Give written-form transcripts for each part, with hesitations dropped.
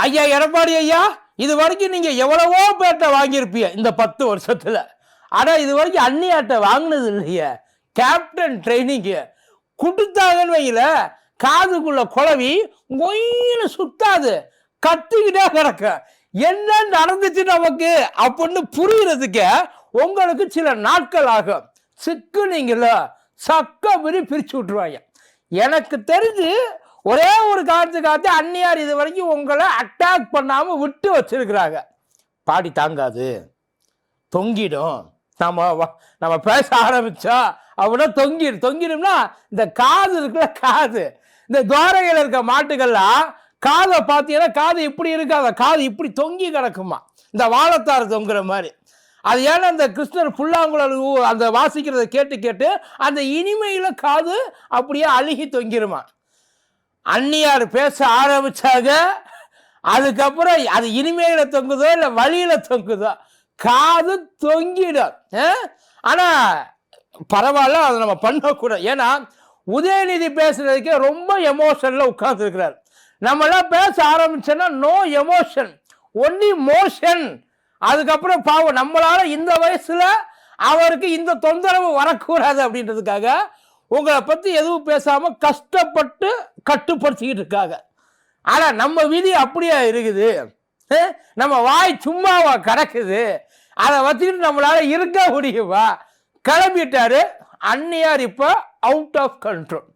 ஐயா எடப்பாடி ஐயா, இது வரைக்கும் நீங்க எவ்வளவோ பேட்டை வாங்கியிருப்பீங்க இந்த 10 வருஷத்துல. ஆனா இது வரைக்கும் அந்நியாட்டை வாங்கினது இல்லையே. கேப்டன் ட்ரைனிங்கு கொடுத்தாங்கன்னு வைங்கள, காதுக்குள்ள குழவி மொயின்னு சுத்தாது, கத்திக்கிட்டே கிடக்க. என்ன நடந்துச்சு நமக்கு அப்படின்னு புரியுறதுக்கு உங்களுக்கு சில நாட்கள் ஆகும். சிக்குனீங்கள சக்க பிரிச்சு விட்டுருவாங்க. எனக்கு தெரிஞ்சு ஒரே ஒரு காரணத்துக்காக அந்நியார் இது வரைக்கும் உங்களை அட்டாக் பண்ணாம விட்டு வச்சிருக்கிறாங்க. பாடி தாங்காது, தொங்கிடும். நம்ம பேச ஆரம்பிச்சா அப்படின்னா தொங்கிடும்னா இந்த காது இருக்குல்ல, காது இந்த துவாரையில் இருக்க மாட்டுகள்லாம் காதை பார்த்தீங்கன்னா காது இப்படி இருக்காத, காது இப்படி தொங்கி கிடக்குமா, இந்த வாழைத்தாறு தொங்குற மாதிரி. அது ஏன்னா இந்த கிருஷ்ணர் புல்லாங்குழல் அந்த வாசிக்கிறத கேட்டு கேட்டு அந்த இனிமையில காது அப்படியே அழுகி தொங்கிருமா. அந்நியார் பேச ஆரம்பிச்சாங்க, அதுக்கப்புறம் அது இனிமையில தொங்குதோ இல்லை வழியில தொங்குதோ காது தொங்கிடும். ஆனா பரவாயில்ல, அதை நம்ம பண்ணக்கூடாது. ஏன்னா உதயநிதி பேசுறதுக்கே ரொம்ப எமோஷன்ல உட்கார்ந்து இருக்கிறார். நம்மளாம் பேச ஆரம்பிச்சோன்னா நோ எமோஷன், ஒன்லி மோஷன். அதுக்கப்புறம் பாவம் நம்மளால இந்த வயசுல அவருக்கு இந்த தொந்தரவு வரக்கூடாது அப்படின்றதுக்காக உங்களை பத்தி எதுவும் பேசாம கஷ்டப்பட்டு கட்டுப்படுத்திக்கிட்டு இருக்காங்க. ஆனா நம்ம விதி அப்படியே இருக்குது. நம்ம வாய் சும்மாவா கிடக்குது, அதை வச்சுக்கிட்டு நம்மளால இருக்க முடியுமா? கிளம்பிட்டாரு அந்நியார். இப்ப அவுட் ஆஃப் கண்ட்ரோல்.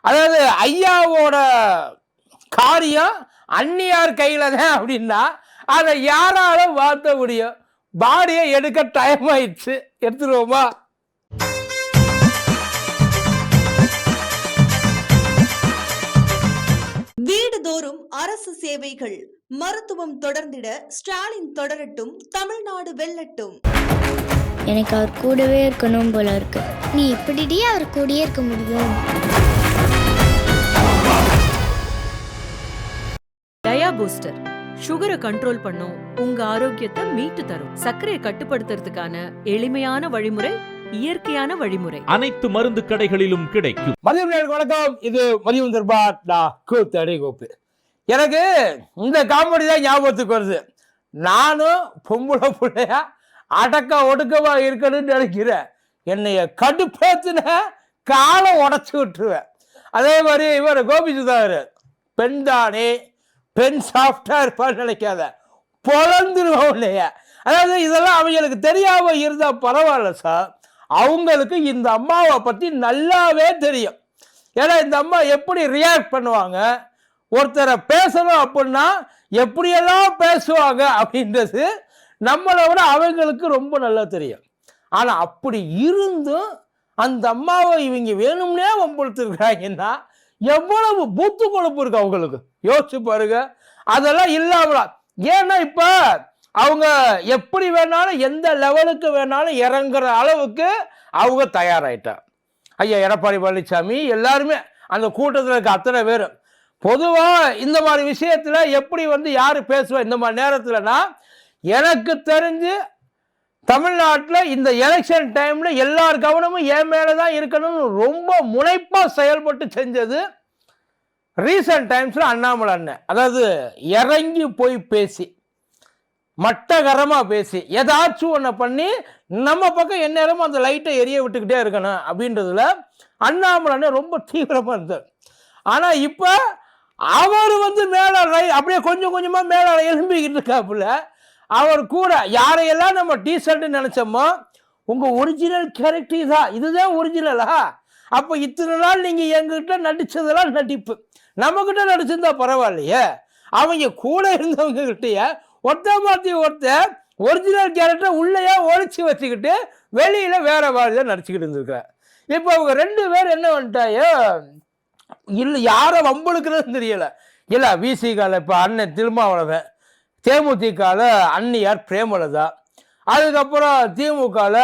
அதாவது ஐயாவோட காரியம் அந்நியார் கையில தான் அப்படின்னா அதை யாரால மாற்ற முடியும்? பாடியை எடுக்க டைம் ஆயிடுச்சு, எடுத்துருவோமா? வீடுதோறும் அரசு சேவைகள், மருத்துவம் தொடர்ந்திட ஸ்டாலின் தொடரட்டும், தமிழ்நாடு வெல்லட்டும். எனக்கு அவர் கூடவே இருக்கணும் போல இருக்கு. நீ இப்படிடி அவர் கூடயே இருக்க முடியும்? டயா பூஸ்டர் சுகரை கண்ட்ரோல் பண்ணும், உங்க ஆரோக்கியத்தை மீட்டு தரும். சர்க்கரையை கட்டுப்படுத்துறதுக்கான எளிமையான வழிமுறை, இயற்கையான வழிமுறை. அனைத்து மருந்து கடைகளிலும் கிடைக்கும். மதியம் வணக்கம். இது மதியம் தர்பார் கோப்பு. எனக்கு இந்த காமெடி தான் ஞாபகத்துக்கு வருது. நானும் பொம்பளை பிள்ளையா அடக்க ஒடுக்கமா இருக்கணும்னு நினைக்கிறேன். என்னைய கடுப்பேத்துன காலை உடச்சு விட்டுருவேன். அதே மாதிரி இவர் கோபி சுதாகர் பெண் தானே, பெண் சாஃப்டா இருப்பான்னு நினைக்காத, பொழந்துருவோம் இல்லையா. அதாவது இதெல்லாம் அவங்களுக்கு தெரியாம இருந்தா பரவாயில்ல சார், அவங்களுக்கு இந்த அம்மாவை பத்தி நல்லாவே தெரியும். ஏன்னா இந்த அம்மா எப்படி ரியாக்ட் பண்ணுவாங்க, ஒருத்தரை பேசணும் அப்படின்னா எப்படியெல்லாம் பேசுவாங்க அப்படின்றது நம்மளை விட அவங்களுக்கு ரொம்ப நல்லா தெரியும். ஆனா அப்படி இருந்தும் அந்த அம்மாவை இவங்க வேணும்னே வம்புழுத்துருக்காங்கன்னா எவ்வளவு பூத்து கொழுப்பு இருக்கு அவங்களுக்கு, யோசிச்சு பாருங்க. அதெல்லாம் இல்லாமலா. ஏன்னா இப்ப அவங்க எப்படி வேணாலும் எந்த லெவலுக்கு வேணாலும் இறங்குற அளவுக்கு அவங்க தயாராயிட்டார். ஐயா எடப்பாடி பழனிசாமி எல்லாருமே அந்த கூட்டத்தில் இருக்க அத்தனை பேரும் பொதுவா இந்த மாதிரி விஷயத்துல எப்படி யாரு பேசுவா இந்த மாதிரி நேரத்துலனா, எனக்கு தெரிஞ்சு தமிழ்நாட்டில் இந்த எலெக்ஷன் டைம்ல எல்லார் கவனமும் என் மேலதான் இருக்கணும்னு ரொம்ப முனைப்பா செயல்பட்டு செஞ்சது ரீசன்ட் டைம்ஸ்ல அண்ணாமலை அண்ணன். அதாவது இறங்கி போய் பேசி மட்டகரமா பேசி ஏதாச்சும் ஒன்றை பண்ணி நம்ம பக்கம் எந்நேரமும் அந்த லைட்டை எரிய விட்டுக்கிட்டே இருக்கணும் அப்படின்றதுல அண்ணாமலை அண்ணன் ரொம்ப தீவிரமா இருந்தார். ஆனா இப்ப அவர் மேல அப்படியே கொஞ்சம் கொஞ்சமா மேல எழும்பிக்கிட்டு இருக்காப்புல. அவர் கூட யாரையெல்லாம் நம்ம டீசென்ட் நினைச்சோமோ, உங்க ஒரிஜினல் கேரக்டர் தான், இதுதான் ஒரிஜினலா, அப்ப இத்தனை நாள் நீங்க எங்ககிட்ட நடிச்சதெல்லாம் நடிப்பு, நம்ம கிட்ட நடிச்சிருந்தா பரவாயில்லையே. அவங்க கூட இருந்தவங்க கிட்டயே ஒருத்த மாத்தி ஒருத்த ஒரிஜினல் கேரக்டர் உள்ளேயே ஒழிச்சு வச்சுக்கிட்டு வெளியில வேற மாதிரி நடிச்சுக்கிட்டு இருந்திருக்காரு. இப்ப அவங்க 2 பேர் என்ன பண்ணிட்டாயோ இல்ல, யார வம்புழுக்கிறதுன்னு தெரியல. இல்ல விசிகால இப்ப அண்ணன் திருமாவளவன், தேமுதிகால அந்நியார் பிரேமலதா, அதுக்கப்புறம் திமுகல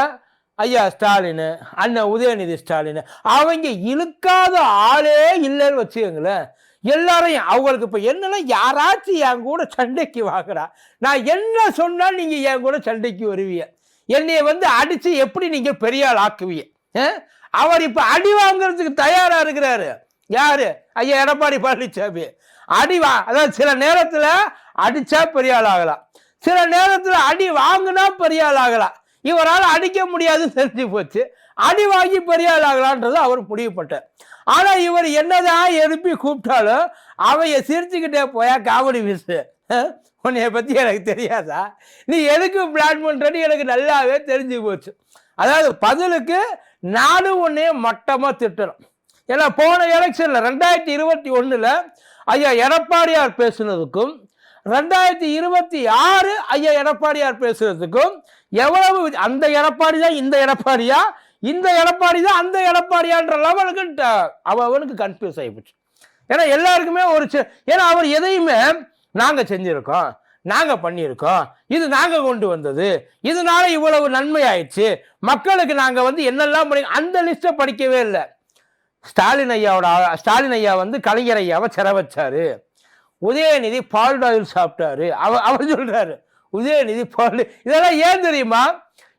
ஐயா ஸ்டாலின், அண்ணன் உதயநிதி ஸ்டாலின், அவங்க இழுக்காத ஆளே இல்லைன்னு வச்சுக்கோங்களேன். எல்லாரையும் அவங்களுக்கு இப்ப என்னன்னா, யாராச்சும் என் கூட சண்டைக்கு வாங்குறா, நான் என்ன சொன்னா நீங்க என் கூட சண்டைக்கு வருவீங்க, என்னைய அடிச்சு எப்படி நீங்க பெரிய ஆள் ஆக்குவீங்க. அவர் இப்ப அடி வாங்குறதுக்கு தயாரா இருக்கிறாரு. யாரு? ஐயா எடப்பாடி பழனிசாமி. அதாவது சில நேரத்துல அடிச்சா பெரிய ஆள் ஆகலாம், சில நேரத்தில் அடி வாங்கினா பெரிய ஆள் ஆகலாம். இவரால் அடிக்க முடியாதுன்னு தெரிஞ்சு போச்சு, அடி வாங்கி பெரிய ஆள் ஆகலான்றது அவர் முடிவுப்பட்டார். ஆனா இவர் என்னதான் எழுப்பி கூப்பிட்டாலும் அவைய சிரிச்சுக்கிட்டே போயா காமெடி மிஸ், உன்னைய பத்தி எனக்கு தெரியாதா, நீ எதுக்கு பிளான் பண்றன்னு எனக்கு நல்லாவே தெரிஞ்சு போச்சு. அதாவது பதிலுக்கு நானும் உன்னைய மட்டமா திட்டணும். ஏன்னா போன எலெக்ஷன்ல 2021 ஐயா எடப்பாடியார் பேசுனதுக்கும் 2026 ஐயா எடப்பாடியார் பேசுறதுக்கும் எவ்வளவு, அந்த எடப்பாடி தான் இந்த எடப்பாடியா, இந்த எடப்பாடி தான் அந்த எடப்பாடியான்ற லெவலுக்கு அவனுக்கு கன்ஃபியூஸ் ஆகிப்போச்சு. ஏன்னா எல்லாருக்குமே ஏன்னா அவர் எதையுமே நாங்க செஞ்சிருக்கோம், நாங்க பண்ணியிருக்கோம், இது நாங்க கொண்டு வந்தது, இதனால இவ்வளவு நன்மை ஆயிடுச்சு, மக்களுக்கு நாங்க என்னெல்லாம் பண்ணி அந்த லிஸ்ட்டை படிக்கவே இல்லை. ஸ்டாலின் ஐயா கலைஞர் ஐயாவை சிற வச்சாரு, உதயநிதி பால்டாயில் சாப்பிட்டாரு, அவர் சொல்றாரு உதயநிதி பால், இதெல்லாம் ஏன் தெரியுமா,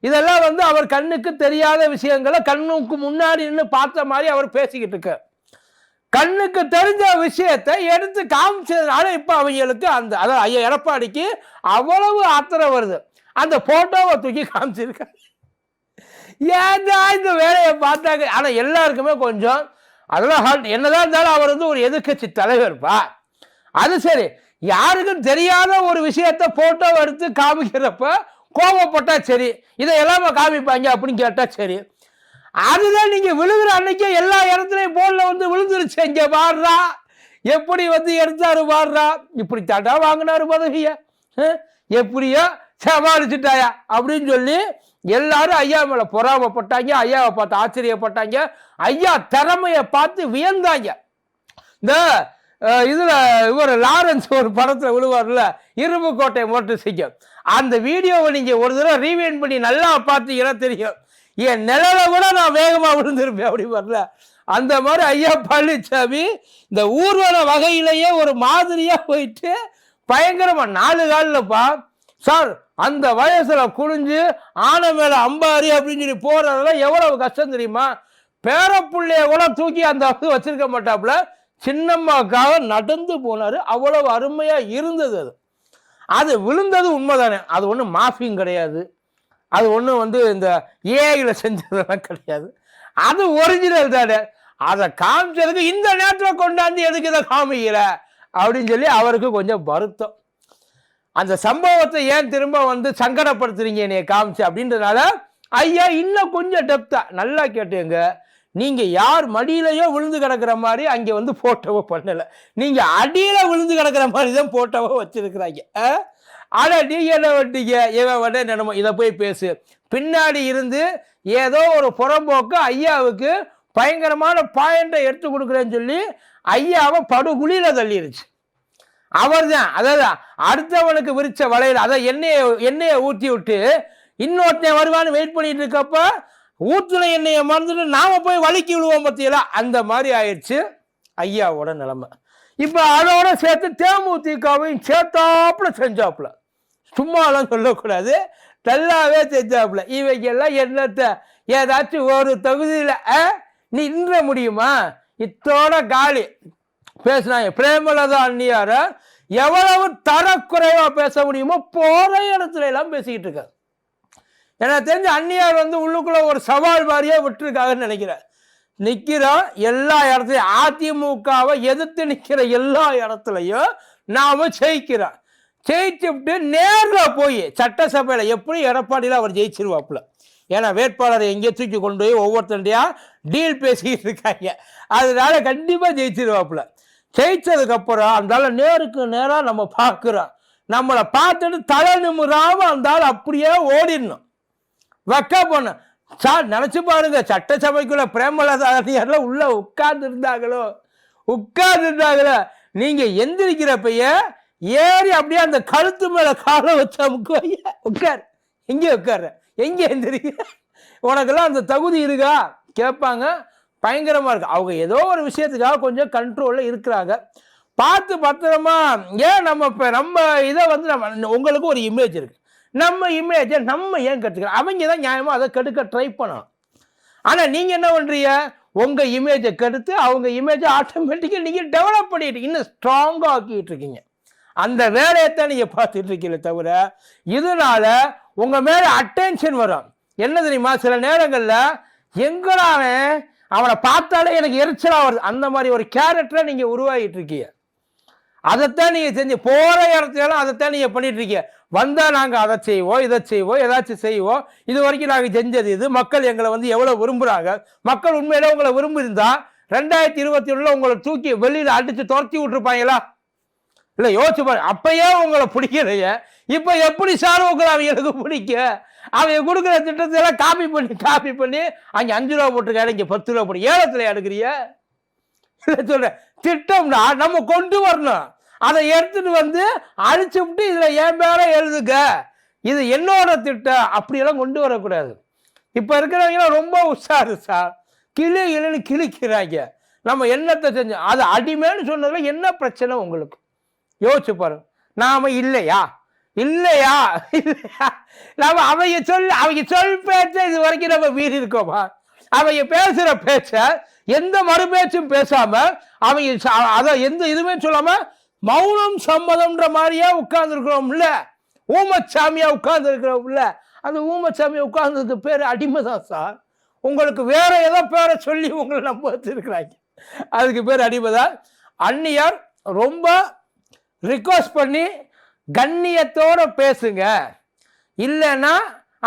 இதெல்லாம் அவர் கண்ணுக்கு தெரியாத விஷயங்களை கண்ணுக்கு முன்னாடி நின்று பார்த்த மாதிரி அவர் பேசிக்கிட்டு இருக்க, கண்ணுக்கு தெரிஞ்ச விஷயத்தை எடுத்து காமிச்சதுனால இப்ப அவங்களுக்கு அதாவது ஐயா எடப்பாடிக்கு அவ்வளவு ஆத்திரம் வருது. அந்த போட்டோவை தூக்கி காமிச்சிருக்காங்க. ஏன்டா இந்த வேலையை பார்த்தாங்க. ஆனா எல்லாருக்குமே கொஞ்சம் அதெல்லாம் என்னதான் இருந்தாலும் அவர் ஒரு எதிர்கட்சி தலைவர்ப்பா, அது சரி, யாருக்கும் தெரியாத ஒரு விஷயத்த போட்டோ எடுத்து காமிக்கிறப்ப கோபப்பட்டா சரி, இதை எல்லாமே காமிப்பாங்க அப்படின்னு கேட்டா சரி, அதுதான் நீங்க விழுகிற அன்னைக்கே எல்லா இடத்துலயும் போன்ல விழுந்துருச்சு. இங்க பாடுறா எப்படி எடுத்தாரு பாடுறா, இப்படி தாட்டா வாங்கினாரு பதவிய, எப்படியோ சமாளிச்சுட்டாயா அப்படின்னு சொல்லி எல்லாரும் ஐயா மேல பொறாமப்பட்டாங்க, ஐயாவை பார்த்து ஆச்சரியப்பட்டாங்க, ஐயா திறமைய பார்த்து வியந்தாங்க. இந்த இதுல இவர் லாரன்ஸ் ஒரு படத்துல விழுவார்ல, இரும்பு கோட்டை மோட்டர் சைக்கிள், அந்த வீடியோவை நீங்க ஒரு தடவை ரீவைண்ட் பண்ணி நல்லா பார்த்தீங்கன்னா தெரியும், என் நிழலை விட நான் வேகமா விழுந்திருப்பேன் அப்படி வரல. அந்த மாதிரி ஐயா பழனிசாமி இந்த ஊர்வல வகையிலேயே ஒரு மாதிரியா போயிட்டு பயங்கரமா 4 காலில்ப்பா சார், அந்த வயசுல குனிஞ்சு ஆனை மேல அம்பாரி அப்படின்னு சொல்லி போறதெல்லாம் எவ்வளவு கஷ்டம் தெரியுமா. பேரப்புள்ளைய கூட தூக்கி அந்த வச்சிருக்க மாட்டாப்புல, சின்னம்மாக்காக நடந்து போனாரு, அவ்வளவு அருமையா இருந்தது. அது விழுந்தது உண்மைதானே, அது ஒன்றும் மாஃபிங் கிடையாது, அது ஒன்றும் இந்த ஏஐல செஞ்சதெல்லாம் கிடையாது, அது ஒரிஜினல் தானே. அதை காமிச்சதுக்கு இந்த நேரத்தில் கொண்டாந்து எதுக்கு இதை காமிக்கிற அப்படின்னு சொல்லி அவருக்கு கொஞ்சம் வருத்தம். அந்த சம்பவத்தை ஏன் திரும்ப சங்கடப்படுத்துறீங்க என்னைய காமிச்சு அப்படின்றதுனால ஐயா இன்னும் கொஞ்சம் டெப்தா நல்லா கேட்டுங்க, நீங்க யார் மடியிலையோ விழுந்து கிடக்கிற மாதிரி அங்கே போட்டோவை பண்ணல, நீங்க அடியில விழுந்து கிடக்கிற மாதிரி தான் போட்டோவை வச்சிருக்கிறாங்க. ஆனா நீங்க என்ன வட்டீங்க, இவன் என்னமோ இதை போய் பேசு, பின்னாடி இருந்து ஏதோ ஒரு புறம்போக்கு ஐயாவுக்கு பயங்கரமான பாயிண்டை எடுத்து கொடுக்குறேன்னு சொல்லி ஐயாவை படுகுழியில தள்ளிருச்சு. அவர் தான், அதாவது அடுத்தவனுக்கு விரிச்ச வலையில் அதை எண்ணெயை ஊற்றி விட்டு இன்னொருத்தன் வருவான்னு வெயிட் பண்ணிட்டு இருக்கப்ப ஊற்றுன எண்ணெயை மறந்துட்டு நாம போய் வலிக்கி விழுவோம் பத்தியல, அந்த மாதிரி ஆயிடுச்சு ஐயாவோட நிலைமை. இப்ப அதோட சேர்த்து தேமுதிகவையும் சேர்த்தாப்புல செஞ்சாப்புல, சும்மாலாம் சொல்லக்கூடாது, நல்லாவே செஞ்சாப்புல. இவைக்கெல்லாம் என்னத்தை ஏதாச்சும் ஒரு தொகுதியில நின்ற முடியுமா, இத்தோட காலி பேசினாங்க. பிரேமலதா அண்ணியார எவ்வளவு தரக்குறைவா பேச முடியுமோ போற இடத்துல எல்லாம் பேசிக்கிட்டு இருக்காரு. எனக்கு தெரிஞ்ச அண்ணியார் உள்ளுக்குள்ள ஒரு சவால் மாதிரியே விட்டுருக்காங்கன்னு நினைக்கிறேன். நிக்கிறோம் எல்லா இடத்துலையும், அதிமுகவை எதிர்த்து நிக்கிற எல்லா இடத்துலையும் நாம ஜெயிக்கிறோம். ஜெயிச்சுட்டு நேர்ல போய் சட்டசபையில எப்படி எடப்பாடியில அவர் ஜெயிச்சிருவாப்புல, ஏன்னா வேட்பாளரை எங்கேயோ தூக்கி கொண்டு போய் ஒவ்வொருத்தண்டையா டீல் பேசிக்கிட்டு இருக்காங்க, அதனால கண்டிப்பா ஜெயிச்சிருவாப்புல. ஜெயிச்சதுக்கு அப்புறம் அந்த நேருக்கு நேரா நம்ம பார்க்கிறோம், நம்மளை பார்த்துட்டு தலை நிமிராம அந்த அப்படியே ஓடிடணும், வெக்க பண்ண சார். நினைச்சு பாருங்க, சட்டசபைக்குள்ள பிரேமலதா உள்ள உட்கார்ந்து இருந்தாங்களோ, நீங்க எந்திரிக்கிறப்பைய ஏறி அப்படியே அந்த கழுத்து மேல காலை வச்சா உட்கார், எங்க உட்கார்ற, எங்க எந்திரிக்க, உனக்கெல்லாம் அந்த தகுதி இருக்கா கேட்பாங்க. பயங்கரமா இருக்கு. அவங்க ஏதோ ஒரு விஷயத்துக்காக கொஞ்சம் கண்ட்ரோல்ல இருக்கிறாங்க, பார்த்து பத்திரமா. ஏன் நம்ம இதை நம்ம உங்களுக்கு ஒரு இமேஜ் இருக்கு, நம்ம இமேஜை நம்ம ஏன் கற்றுக்கிறோம், அவங்க தான் நியாயமா அதை கெடுக்க ட்ரை பண்ணணும். ஆனா நீங்க என்ன பண்றீங்க, உங்க இமேஜை கெடுத்து அவங்க இமேஜை ஆட்டோமேட்டிக்கா நீங்க டெவலப் பண்ணிட்டு இன்னும் ஸ்ட்ராங்கா ஆக்கிட்டு இருக்கீங்க. அந்த வேலையைத்தான் நீங்க பார்த்துட்டு இருக்கீங்களே தவிர இதனால உங்க மேல அட்டென்ஷன் வரும். என்ன தெரியுமா, சில நேரங்கள்ல எங்களாவே அவனை பார்த்தாலே எனக்கு எரிச்சலா வருது, அந்த மாதிரி ஒரு கேரக்டரை நீங்க உருவாகிட்டு இருக்கீங்க. அதைத்தான் நீங்க செஞ்சு போற இடத்துல அதைத்தான் நீங்க பண்ணிட்டு இருக்கீங்க. வந்தா நாங்க அதை செய்வோம், இதை செய்வோம், ஏதாச்சும் செய்வோம், இது வரைக்கும் நாங்க செஞ்சது இது, மக்கள் எங்களை வந்து எவ்வளவு விரும்புறாங்க, மக்கள் உண்மையில உங்களை விரும்பியிருந்தா 2021 உங்களை தூக்கி வெளியில அடிச்சு துரத்தி விட்டுருப்பாங்களா? இல்ல யோசிச்சு பாரு. அப்பயே உங்களை பிடிக்கலையே, இப்ப எப்படி சார் உங்களை அவங்களுக்கு பிடிக்க? அவங்க கொடுக்குற திட்டத்தை எல்லாம் காப்பி பண்ணி அங்க 5 ரூபா போட்டிருக்காரு, இங்க 10 ரூபா போட்டு ஏலத்துல எடுக்கிறிய. இல்ல சொல்ற திட்டம்னா நம்ம கொண்டு வரணும், அதை எடுத்துட்டு வந்து அழிச்சு விட்டு இதுல என் பேர எழுதுங்க, இது என்னோட திட்டம், அப்படியெல்லாம் கொண்டு வரக்கூடாது. இப்ப இருக்கிறவங்க ரொம்ப உஷாரு சார், கிளின்னு கிழிக்கிறாங்க. நம்ம என்னத்தை செஞ்சோம், அது அடிமைன்னு சொன்னதுல என்ன பிரச்சனை உங்களுக்கு யோசிச்சு பாருங்க. நாம இல்லையா நம்ம அவங்க சொல் பேச்ச இது வரைக்கும் நம்ம மீறி இருக்கோமா? அவங்க பேசுற பேச்ச எந்த மறு பேச்சும் பேசாம அவங்க அத எந்த இதுவுமே சொல்லாம மௌனம் சம்மதம்ன்ற மாதிரியா உட்கார்ந்து இருக்கிறோம்ல, ஊமச்சாமியா உட்கார்ந்து இருக்கிறோம்ல, அந்த ஊமச்சாமியா உட்கார்ந்ததுக்கு பேரு அடிமைதான் சார். உங்களுக்கு வேற ஏதோ பேரை சொல்லி உங்களை நம்ப வச்சிருக்கிறாங்க, அதுக்கு பேர் அடிமைதான். அந்நியர் ரொம்ப ரிக்வஸ்ட் பண்ணி கண்ணியத்தோட பேசுங்க, இல்லைன்னா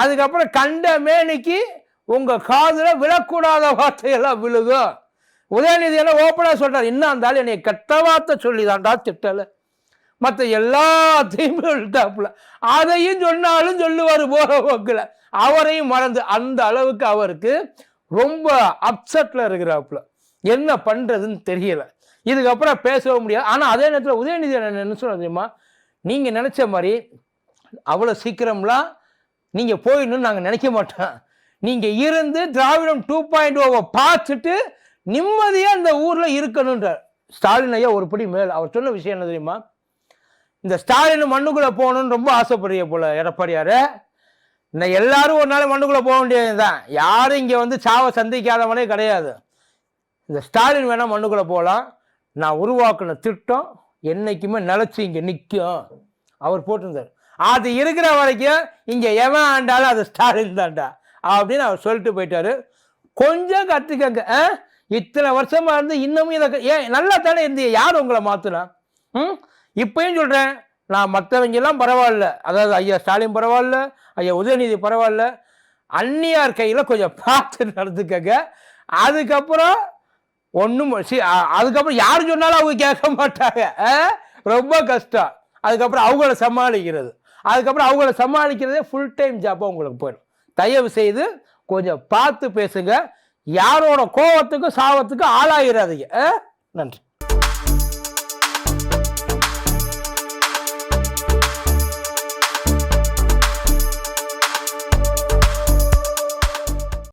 அதுக்கப்புறம் கண்ட மேனிக்கு உங்க காதுல விழக்கூடாத வார்த்தையெல்லாம் விழுகும். உதயநிதி எல்லாம் ஓப்பனா சொல்றாரு, இன்னும் இருந்தாலும் என்னை கெட்ட வார்த்தை சொல்லிதான்டா திட்டல, மற்ற எல்லாத்தையும் சொல்லிட்டாப்புல, அதையும் சொன்னாலும் சொல்லுவாரு போற போக்குல, அவரையும் மறந்து அந்த அளவுக்கு அவருக்கு ரொம்ப அப்செட்ல இருக்கிறாப்புல. என்ன பண்றதுன்னு தெரியல, இதுக்கப்புறம் பேசவும் முடியாது. ஆனா அதே நேரத்தில் உதயநிதி என்ன சொல்ல தெரியுமா, நீங்க நினைச்ச மாதிரி அவ்வளவு சீக்கிரம்லாம் நீங்க போயிடணும்னு நாங்க நினைக்க மாட்டோம், நீங்க இருந்து திராவிடம் 2.0 பார்த்துட்டு நிம்மதியா இந்த ஊர்ல இருக்கணும்ன்றார் ஸ்டாலின் ஐயா. ஒரு படி மேல் அவர் சொன்ன விஷயம் என்ன தெரியுமா, இந்த ஸ்டாலின் மண்ணுக்குள்ள போகணும்னு ரொம்ப ஆசைப்படுறீங்க போல எடப்பாடியாரு, இந்த எல்லாரும் ஒரு நாள் மண்ணுக்குள்ள போக வேண்டியதுதான், யாரும் இங்க வந்து சாவை சந்திக்காதவனே கிடையாது. இந்த ஸ்டாலின் வேணா மண்ணுக்குள்ள போகலாம், நான் உருவாக்குன திட்டம் என்னைக்குமே நிலைச்சு இங்க நிற்கும் அவர் போட்டிருந்தார். அது இருக்கிற வரைக்கும் இங்க எவன் ஆண்டாலும் அது ஸ்டாலின் தான்டா அப்படின்னு அவர் சொல்லிட்டு போயிட்டாரு. கொஞ்சம் கத்துக்கங்க, இத்தனை வருஷமா இருந்து இன்னமும் இதை ஏன் நல்லா தானே இருந்து யார் உங்களை மாத்துனா? இப்பயும் சொல்றேன், நான் மற்றவங்க எல்லாம் பரவாயில்ல, அதாவது ஐயா ஸ்டாலின் பரவாயில்ல, ஐயா உதயநிதி பரவாயில்ல, அந்நியார் கையில கொஞ்சம் பார்த்து நடந்துக்கங்க. அதுக்கப்புறம் ஒன்றும் அதுக்கப்புறம் யார் சொன்னாலும் அவங்க கேட்க மாட்டாங்க, ரொம்ப கஷ்டம். அதுக்கப்புறம் அவங்கள சமாளிக்கிறது, அதுக்கப்புறம் அவங்கள சமாளிக்கிறதே ஃபுல் டைம் ஜாப்பாக உங்களுக்கு போயிடும். தயவு செய்து கொஞ்சம் பார்த்து பேசுங்க, யாரோட கோவத்துக்கும் சாவத்துக்கும் ஆளாகிறாதீங்க. நன்றி.